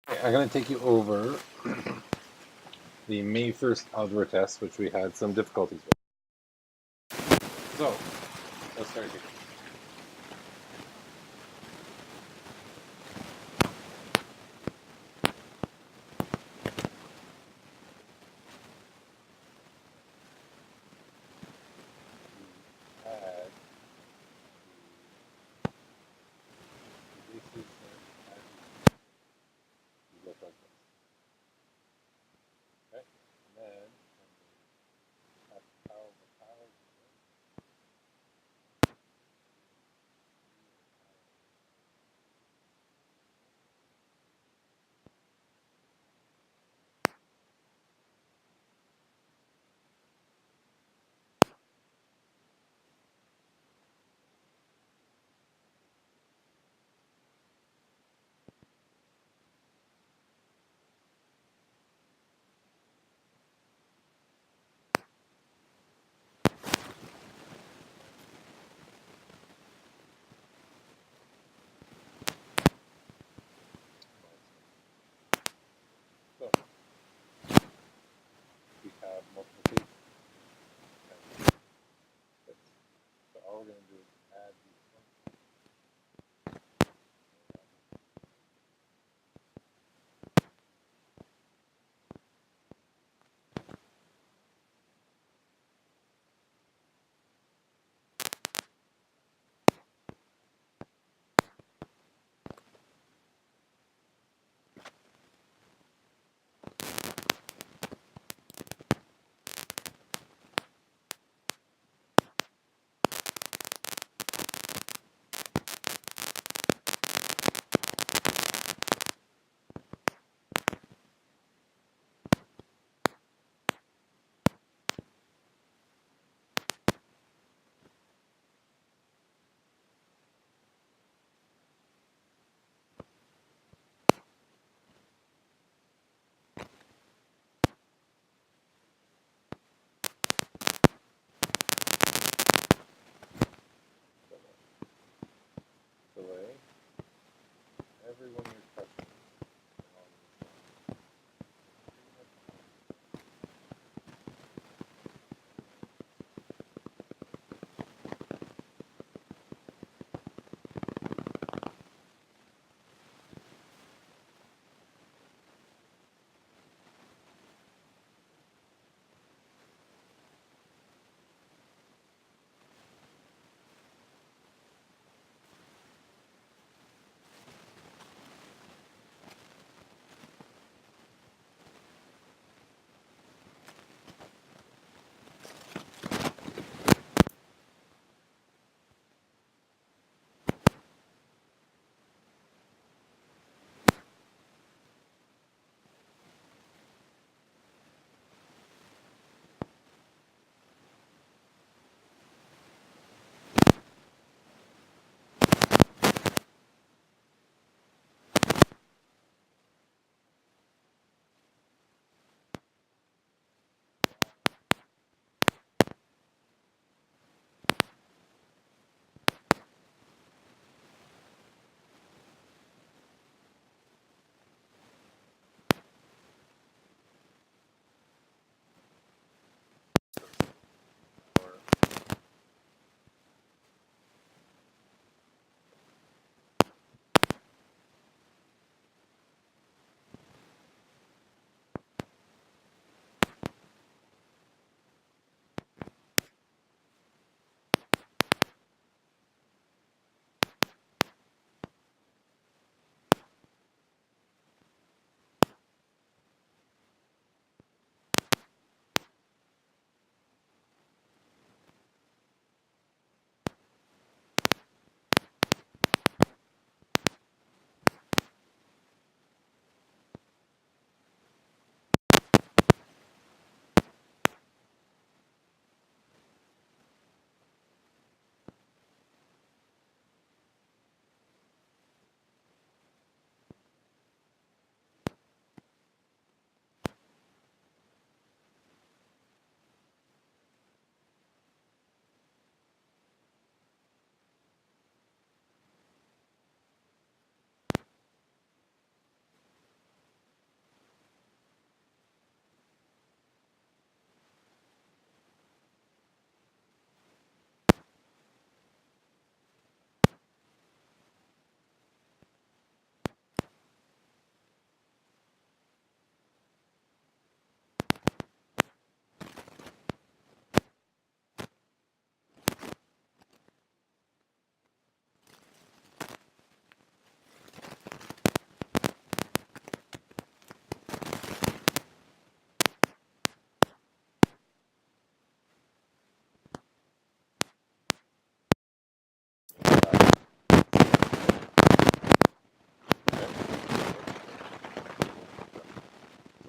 I'm going to take you over the May 1st algebra test, which we had some difficulties with. So, let's start here. We had the bases and you look like this. Okay? And then when we have power over power,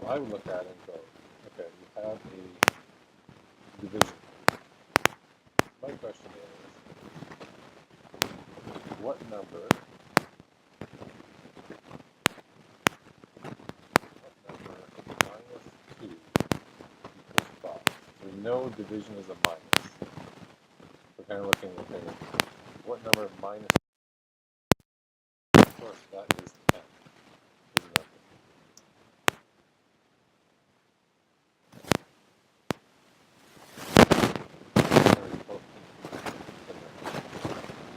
So I would look at it and go, okay, you have a division. My question is, what number minus 2 equals 5? So we know division is a minus. We're kind of looking at, okay, what number minus, of course, that is 10. Isn't that very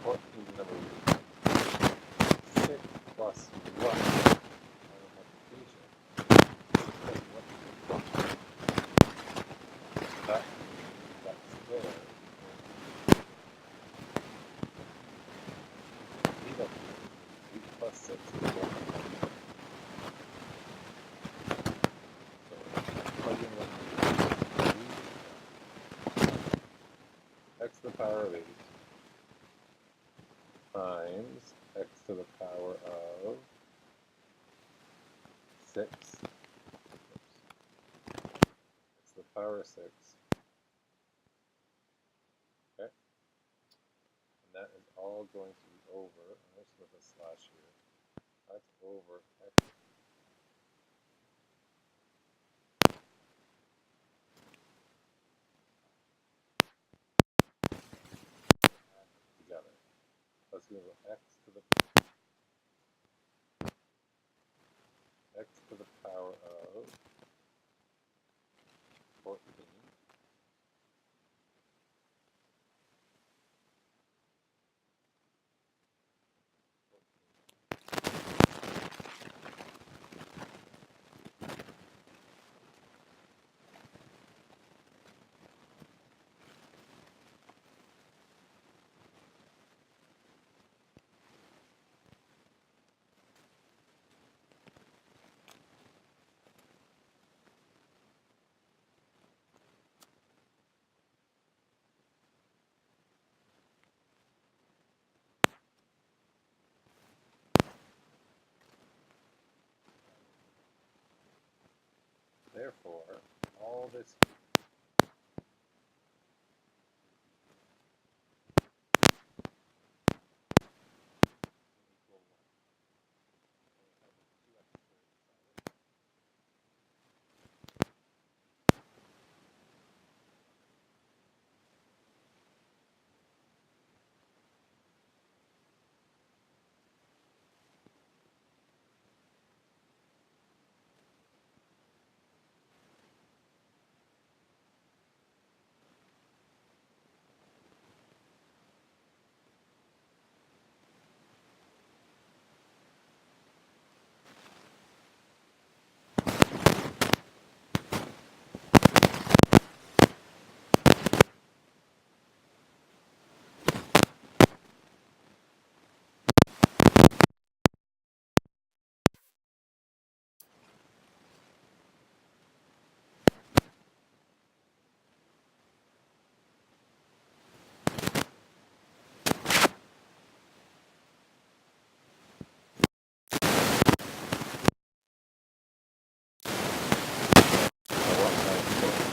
14 is the number we use. 6 plus what? Multiplication. That square. 8 plus 6 is 1. So plug in what x to the power of 8 times x to the power of 6. X to the power of 6. Okay. And that is all going to be over, and let's with a slash here. That's over x together. Let's go with x to the power of 14. Therefore, all this equal 1.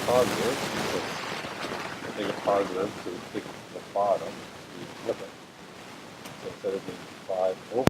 Positive, take a positive to pick the bottom, you flip it. So instead of being 5 over,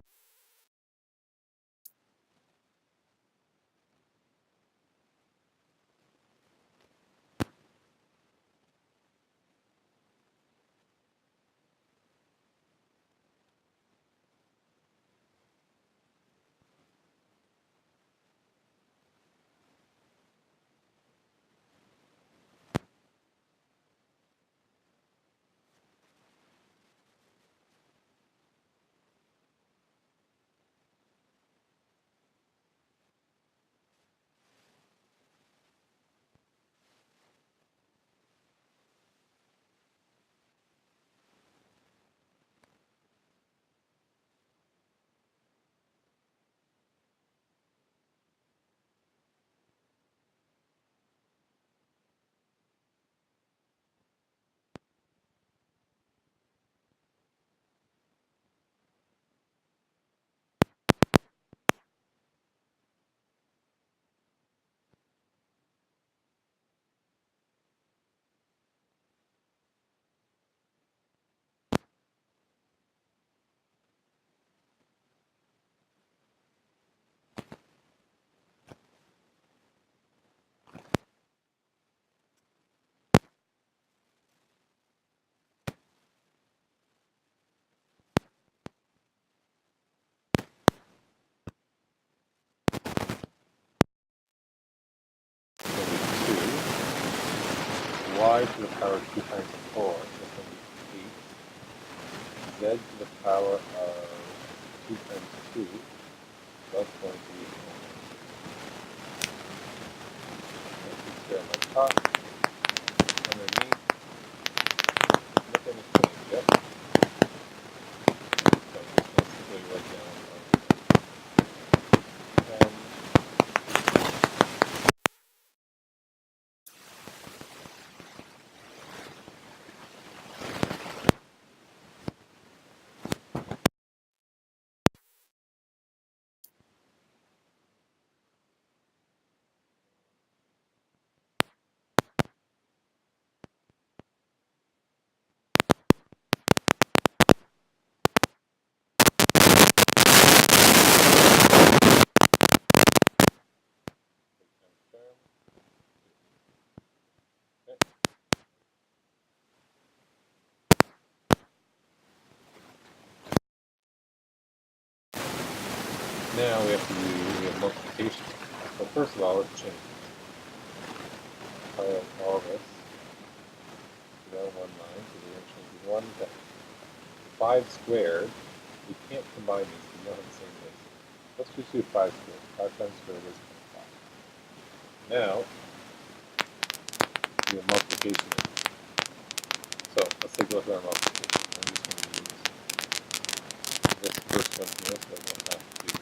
y to the power 2 times 4, that's going to be 8. Z to the power of 2 times 2, that's going to be 4. On my top, underneath, nothing has changed yet. So I'm just going to simply write down 10. Now we have to do the multiplication. So first of all, let's change all this to that 1 9, so we're going to change 1 to 5 squared. We can't combine these because we don't have the same base. Let's just do 5 squared. 5 times squared is 25. Now, do a multiplication. So let's take a look at our multiplication. I'm just going to use this first one here, so I don't have to do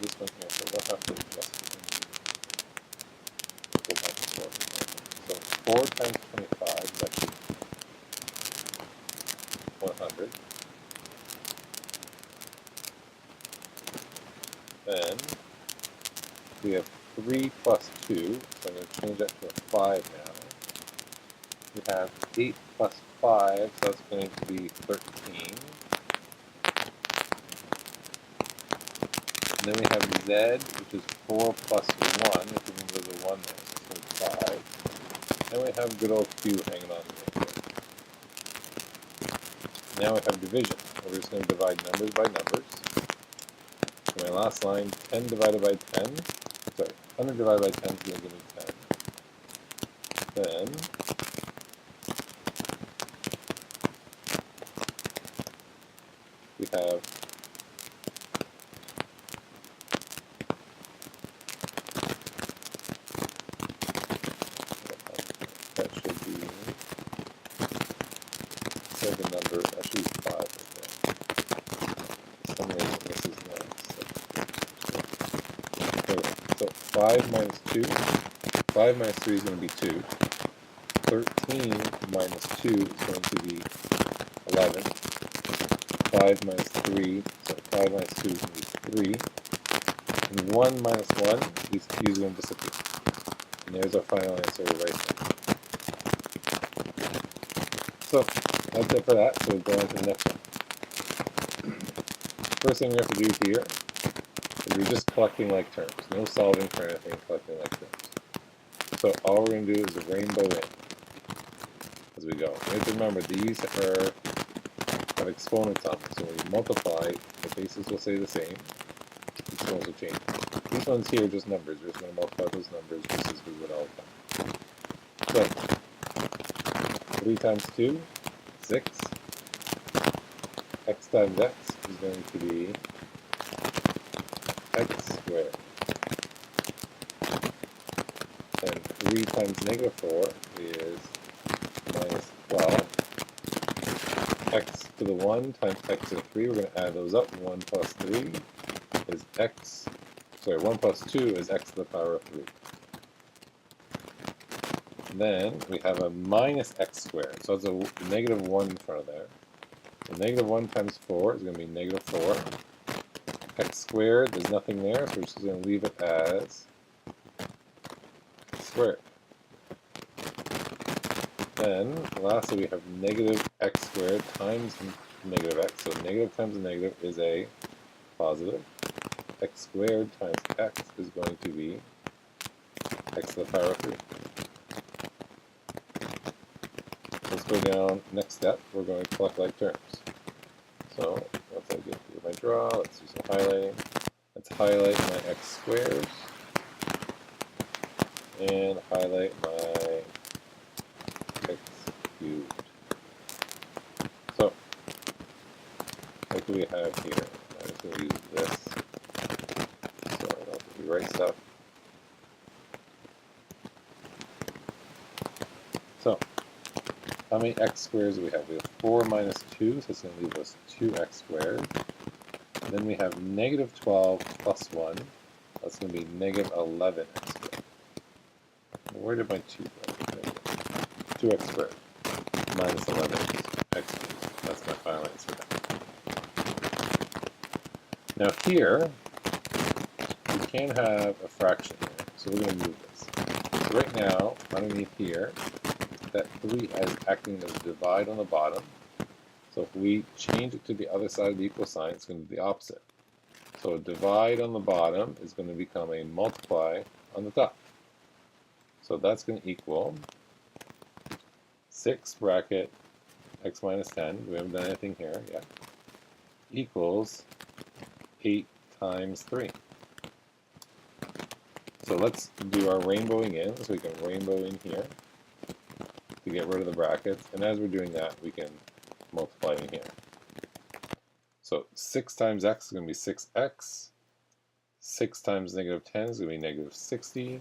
this one here, so we'll have to adjust it and go back and forth. So 4 times 25 is actually 100. Then we have 3 plus 2, so I'm going to change that to a 5 now. We have 8 plus 5, so that's going to be 13. And then we have z, which is 4 plus 1, if you remember there's a 1 there, so it's 5. Then we have good old q hanging on there. Now we have division. We're just going to divide numbers by numbers. So my last line, 10 divided by 10, sorry, 100 divided by 10 is going to give me 10. Then we have that should be the number, that should be 5 right there. For some reason this is not. So 5 minus 2, 5 minus 3 is going to be 2. 13 minus 2 is going to be 11. 5 minus 3, so 5 minus 2 is going to be 3. And 1 minus 1, these q's are going to disappear. And there's our final answer right there. So that's it for that, so we'll go on to the next one. First thing we have to do here is we're just collecting like terms. No solving for anything, collecting like terms. So all we're going to do is rainbow in as we go. You have to remember, these have exponents on them, so when you multiply, the bases will stay the same, exponents will change. These ones here are just numbers. We're just going to multiply those numbers just as we would all the time. So 3 times 2, 6. X times x is going to be x squared. And 3 times negative 4 is minus 12. X to the 1 times x to the 3, we're going to add those up. 1 plus 3 is x, sorry, 1 plus 2 is x to the power of 3. And then we have a minus x squared, so it's a negative 1 in front of there. So negative 1 times 4 is going to be negative 4. X squared, there's nothing there, so we're just going to leave it as x squared. Then, lastly, we have negative x squared times negative x. So negative times a negative is a positive. X squared times x is going to be x to the power of 3. Let's go down, next step, we're going to collect like terms. So, once I get through my draw, let's do some highlighting. let's highlight my x squares and highlight my x cubed. So, what do we have here? I'm just going to use this, so I don't have to rewrite stuff. So, how many x squares do we have? We have 4 minus 2, so it's going to leave us 2x squared. Then we have negative 12 plus 1. That's going to be negative 11x squared. Where did my 2 go? 2x squared minus 11x cubed. That's my final answer. Now here, we can have a fraction here, so we're going to move this. So right now, underneath here, that 3 is acting as a divide on the bottom. So if we change it to the other side of the equal sign, it's going to be the opposite. So a divide on the bottom is going to become a multiply on the top. So that's going to equal 6 bracket x minus 10, we haven't done anything here yet, equals 8 times 3. So let's do our rainbowing in, so we can rainbow in here to get rid of the brackets, and as we're doing that, we can multiply in here. So 6 times x is going to be 6x, 6 times negative 10 is going to be negative 60,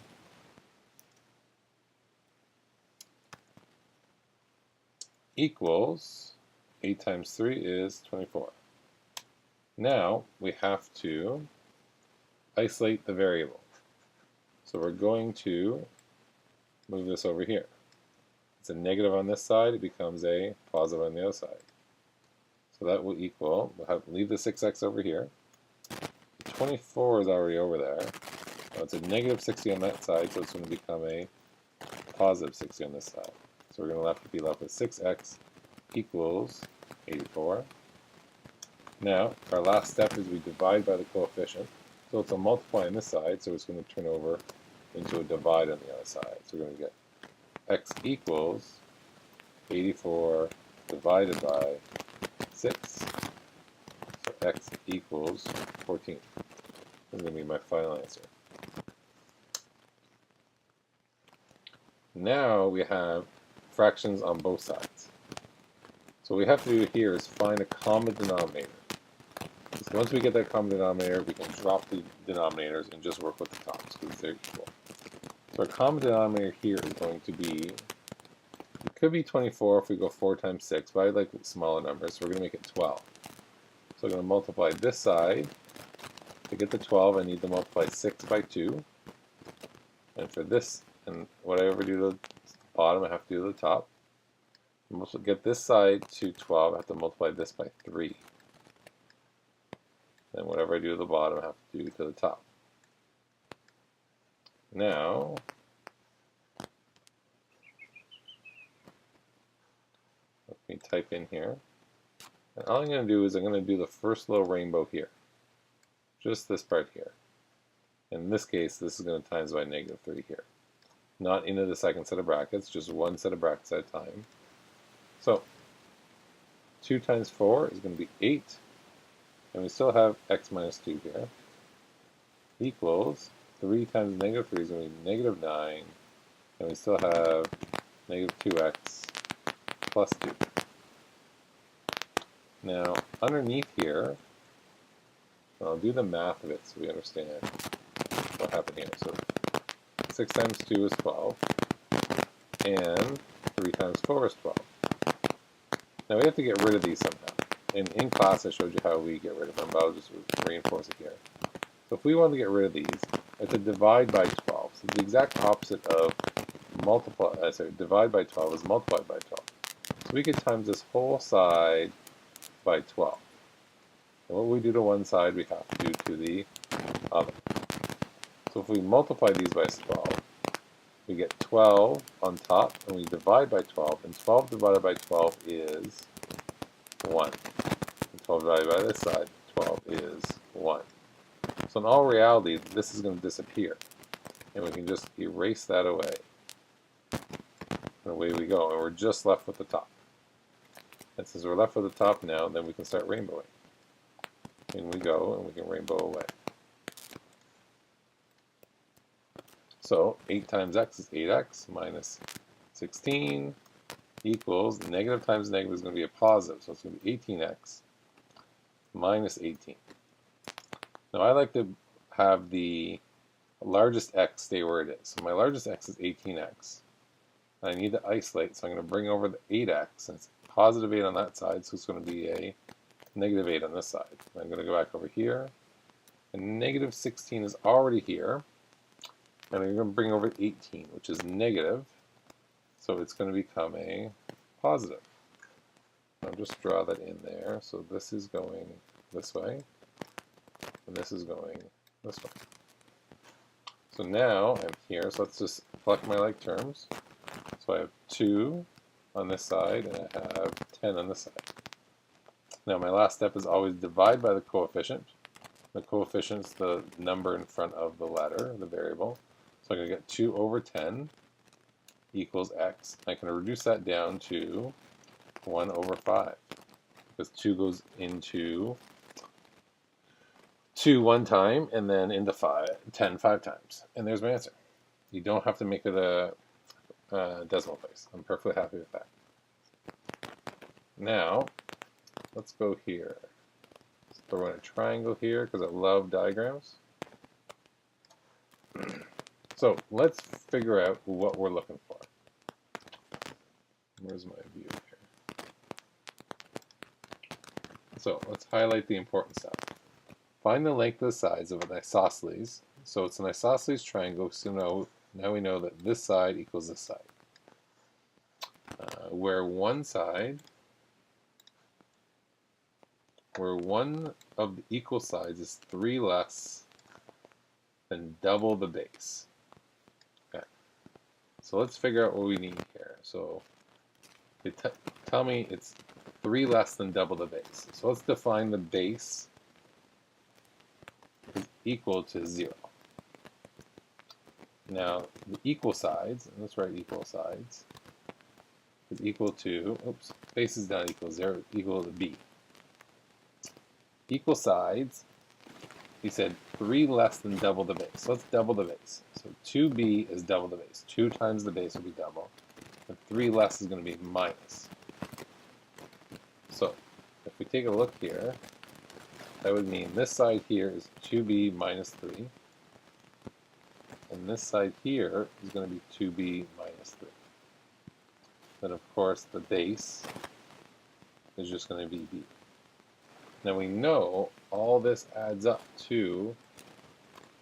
equals 8 times 3 is 24. Now we have to isolate the variable. So we're going to move this over here. It's a negative on this side, it becomes a positive on the other side. So that will equal, we'll have to leave the 6x over here. 24 is already over there. Now it's a negative 60 on that side, so it's going to become a positive 60 on this side. So we're going to be left with 6x equals 84. Now, our last step is we divide by the coefficient. So it's a multiply on this side, so it's going to turn over into a divide on the other side. So we're going to get x equals 84 divided by 6. So x equals 14. That's going to be my final answer. Now we have fractions on both sides. So what we have to do here is find a common denominator. So once we get that common denominator, we can drop the denominators and just work with the tops because they're equal. So our common denominator here is going to be, it could be 24 if we go 4 times 6, but I like smaller numbers, so we're going to make it 12. So I'm going to multiply this side. To get the 12, I need to multiply 6 by 2. And for this, and whatever I do to the bottom, I have to do to the top. To get this side to 12, I have to multiply this by 3. And whatever I do to the bottom, I have to do to the top. Now, let me type in here. And all I'm going to do is I'm going to do the first little rainbow here. Just this part here. In this case, this is going to times by negative 3 here. Not into the second set of brackets, just one set of brackets at a time. So, 2 times 4 is going to be 8. And we still have x minus 2 here. Equals 3 times negative 3 is going to be negative 9. And we still have negative 2x plus 2. Now, underneath here, I'll do the math of it so we understand what happened here. So 6 times 2 is 12, and 3 times 4 is 12. Now we have to get rid of these somehow. And in class I showed you how we get rid of them, but I'll just reinforce it here. So if we want to get rid of these, it's a divide by 12. So it's the exact opposite of divide by 12 is multiplied by 12. So we could times this whole side by 12. And what we do to one side, we have to do to the other. So if we multiply these by 12, we get 12 on top, and we divide by 12, and 12 divided by 12 is 1. And 12 divided by this side, 12 is 1. So in all reality, this is going to disappear. And we can just erase that away. And away we go, and we're just left with the top. And since we're left with the top now, then we can start rainbowing. In we go, and we can rainbow away. So 8 times x is 8x minus 16 equals negative times negative is going to be a positive, so it's going to be 18x minus 18. Now I like to have the largest x stay where it is. So my largest x is 18x. I need to isolate, so I'm going to bring over the 8x, and it's positive 8 on that side, so it's going to be a negative 8 on this side. I'm going to go back over here, and negative 16 is already here, and I'm going to bring over 18, which is negative, so it's going to become a positive. I'll just draw that in there, so this is going this way, and this is going this way. So now I'm here, so let's just collect my like terms. So I have 2 on this side, and I have 10 on this side. Now my last step is always divide by the coefficient. The coefficient is the number in front of the letter, the variable. So I'm going to get 2 over 10 equals x. I can reduce that down to 1 over 5, because 2 goes into 2 one time, and then into 10 5 times. And there's my answer. You don't have to make it a decimal place. I'm perfectly happy with that. Now, let's go here. Let's throw in a triangle here, because I love diagrams. So let's figure out what we're looking for. Where's my view here? So let's highlight the important stuff. Find the length of the sides of an isosceles. So it's an isosceles triangle, so now we know that this side equals this side. Where one of the equal sides is 3 less than double the base. Okay. So let's figure out what we need here. So they tell me it's 3 less than double the base. So let's define the base is equal to 0. Now the equal sides, and let's write equal sides, is equal to, oops, base is not equal to 0, equal to b. Equal sides, he said 3 less than double the base. So let's double the base. So 2b is double the base. 2 times the base will be double. And 3 less is going to be minus. So if we take a look here, that would mean this side here is 2b minus 3. And this side here is going to be 2b minus 3. Then of course the base is just going to be b. Now we know all this adds up to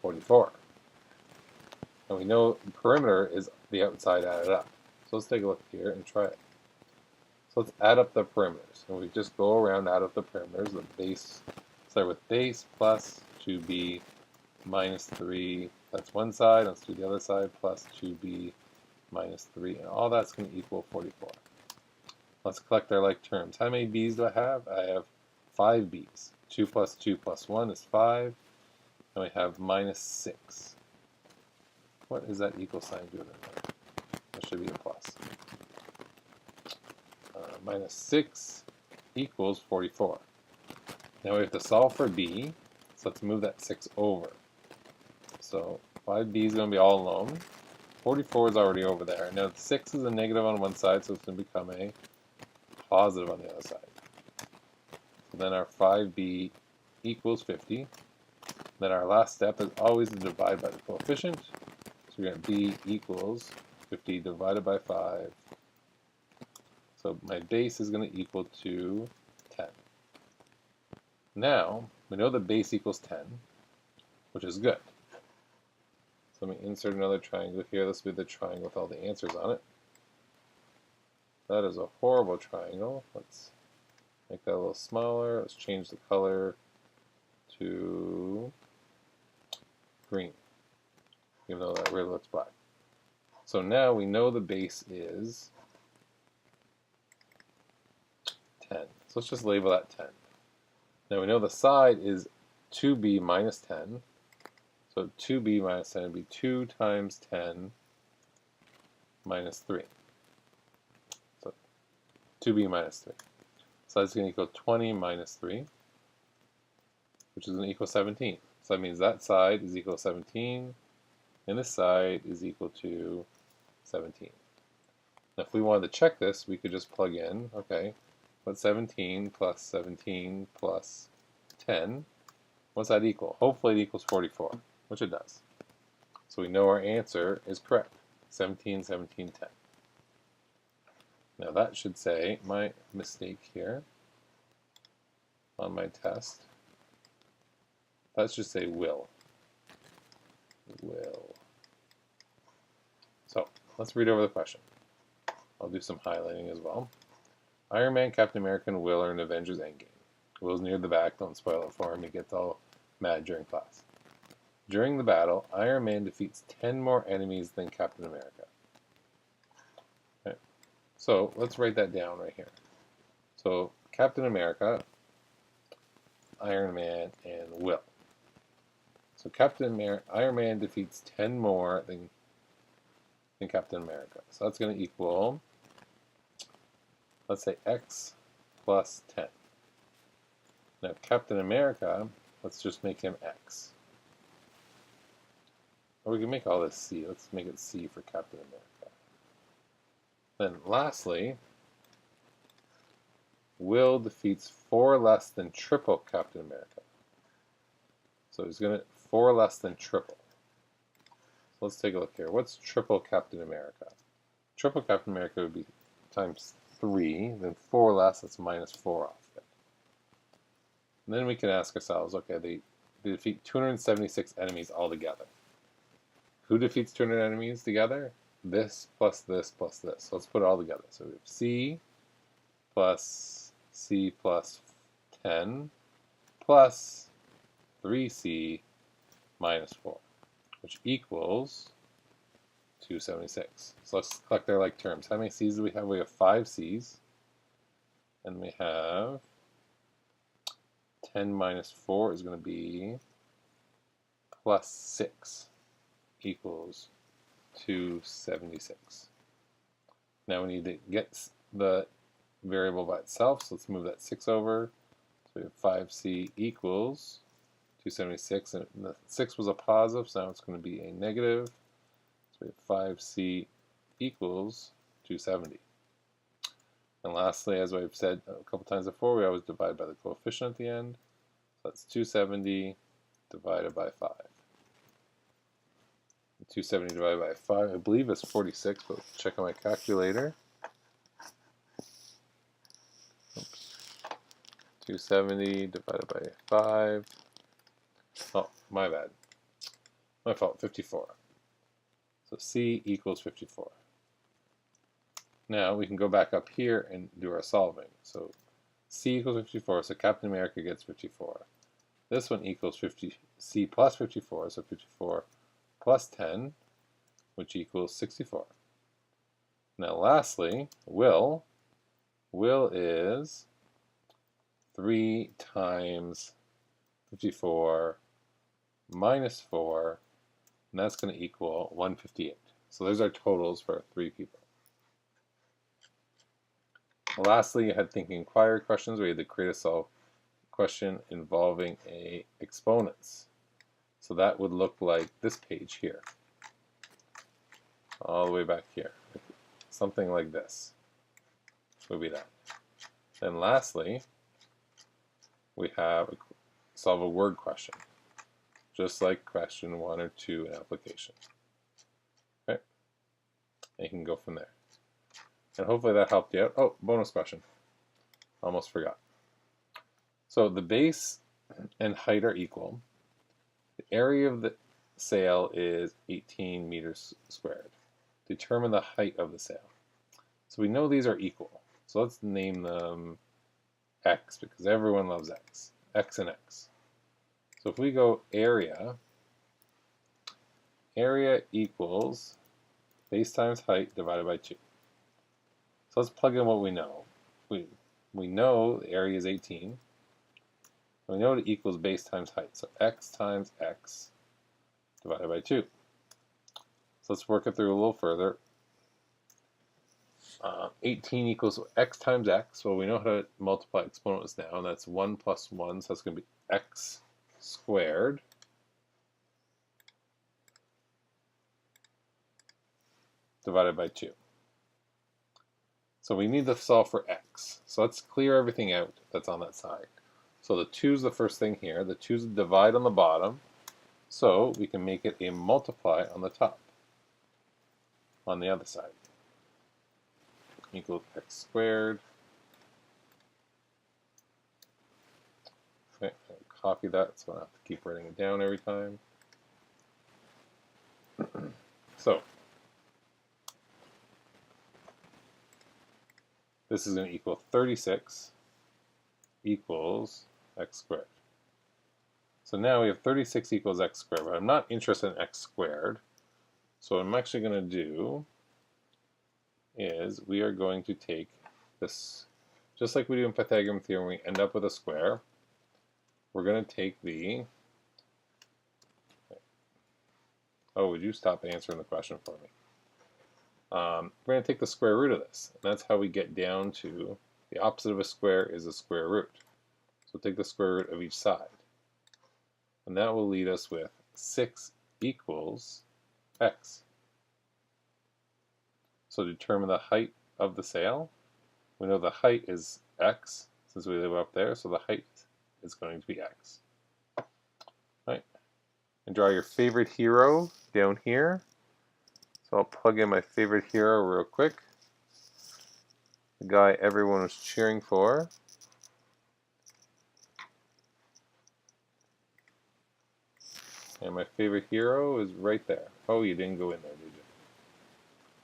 44. And we know the perimeter is the outside added up. So let's take a look here and try it. So let's add up the perimeters. And we just go around, add up the perimeters. The base, start with base plus 2b minus 3. That's one side. Let's do the other side, plus 2b minus 3. And all that's going to equal 44. Let's collect our like terms. How many b's do I have? I have 5 b's. 2 plus 2 plus 1 is 5. And we have minus 6. What is that equal sign doing in there? That should be a plus. Minus 6 equals 44. Now we have to solve for b, so let's move that 6 over. So 5b is going to be all alone. 44 is already over there. Now 6 is a negative on one side, so it's going to become a positive on the other side. So then our 5b equals 50. Then our last step is always to divide by the coefficient. So we got b equals 50 divided by 5. So my base is going to equal to 10. Now, we know the base equals 10, which is good. So let me insert another triangle here. This will be the triangle with all the answers on it. That is a horrible triangle. Let's make that a little smaller. Let's change the color to green, even though that really looks black. So now we know the base is 10. So let's just label that 10. Now we know the side is 2b minus 10. So 2b minus 10 would be 2 times 10 minus 3. So 2b minus 3. So that's going to equal 20 minus 3, which is going to equal 17. So that means that side is equal to 17. and this side is equal to 17. Now if we wanted to check this, we could just plug in, okay, what's 17 plus 10? What's that equal? Hopefully it equals 44, which it does. So we know our answer is correct, 17, 17, 10. Now that should say, my mistake here on my test, that should say will. Will. So let's read over the question. I'll do some highlighting as well. Iron Man, Captain America, and Will are in Avengers Endgame. Will's near the back, don't spoil it for him, he gets all mad during class. During the battle, Iron Man defeats 10 more enemies than Captain America. Okay. So let's write that down right here. So Captain America, Iron Man, and Will. So Iron Man defeats 10 more than Captain America. So that's going to equal, let's say, X plus 10. Now Captain America, let's just make him X. Or we can make all this C. Let's make it C for Captain America. Then lastly, Will defeats 4 less than triple Captain America. So he's going to 4 less than triple. So let's take a look here. What's triple Captain America? Triple Captain America would be times 3, then 4 less, that's minus 4 off it. And then we can ask ourselves, okay, they defeat 276 enemies altogether. Who defeats 200 enemies together? This plus this plus this. So let's put it all together. So we have C plus 10 plus 3C minus 4, which equals 276. So let's collect our like terms. How many C's do we have? We have 5 C's. And we have 10 minus 4 is going to be plus 6 equals 276. Now we need to get the variable by itself, so let's move that 6 over. So we have 5C equals 276, and the 6 was a positive, so now it's going to be a negative. So we have 5C equals 270. And lastly, as I've said a couple times before, we always divide by the coefficient at the end. So that's 270 divided by 5. 270 divided by 5, I believe it's 46, but let's check on my calculator. Oops. 270 divided by 5. Oh, my bad. My fault, 54. So C equals 54. Now we can go back up here and do our solving. So C equals 54, so Captain America gets 54. This one equals C plus 54, so 54 plus 10, which equals 64. Now lastly, Will is 3 times 54 minus 4, and that's going to equal 158. So there's our totals for our 3 people. Lastly, you had thinking inquiry questions where you had to create a solve question involving exponents. So that would look like this page here, all the way back here. Something like this would be that. Then lastly, we have solve a word question, just like question 1 or 2 in application. Okay, and you can go from there. And hopefully that helped you out. Oh, bonus question. Almost forgot. So the base and height are equal. The area of the sail is 18 meters squared. Determine the height of the sail. So we know these are equal. So let's name them X, because everyone loves X. X and X. So if we go area equals base times height divided by 2. So let's plug in what we know. We know the area is 18. We know it equals base times height. So X times X divided by 2. So let's work it through a little further. 18 equals X times X. Well, we know how to multiply exponents now, and that's 1 plus 1, so that's going to be X squared divided by 2. So we need to solve for x. So let's clear everything out that's on that side. So the 2 is the first thing here. The 2 is divide on the bottom. So we can make it a multiply on the top, on the other side. Equals x squared. Okay, copy that so I don't have to keep writing it down every time. So this is going to equal 36 equals x squared. So now we have 36 equals x squared, but I'm not interested in x squared. So what I'm actually going to do is we are going to take this, just like we do in Pythagorean theorem, we end up with a square. We're going to take the, oh, would you stop answering the question for me? We're going to take the square root of this, and that's how we get down to the opposite of a square is a square root. So take the square root of each side. And that will lead us with 6 equals x. So determine the height of the sail. We know the height is x, since we live up there, so the height is going to be x. Right? And draw your favorite hero down here. So I'll plug in my favorite hero real quick. The guy everyone was cheering for. And my favorite hero is right there. Oh, you didn't go in there, did you?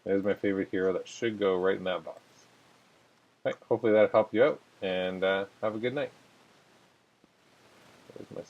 There's my favorite hero that should go right in that box. Right, hopefully that helped you out, and have a good night. There's my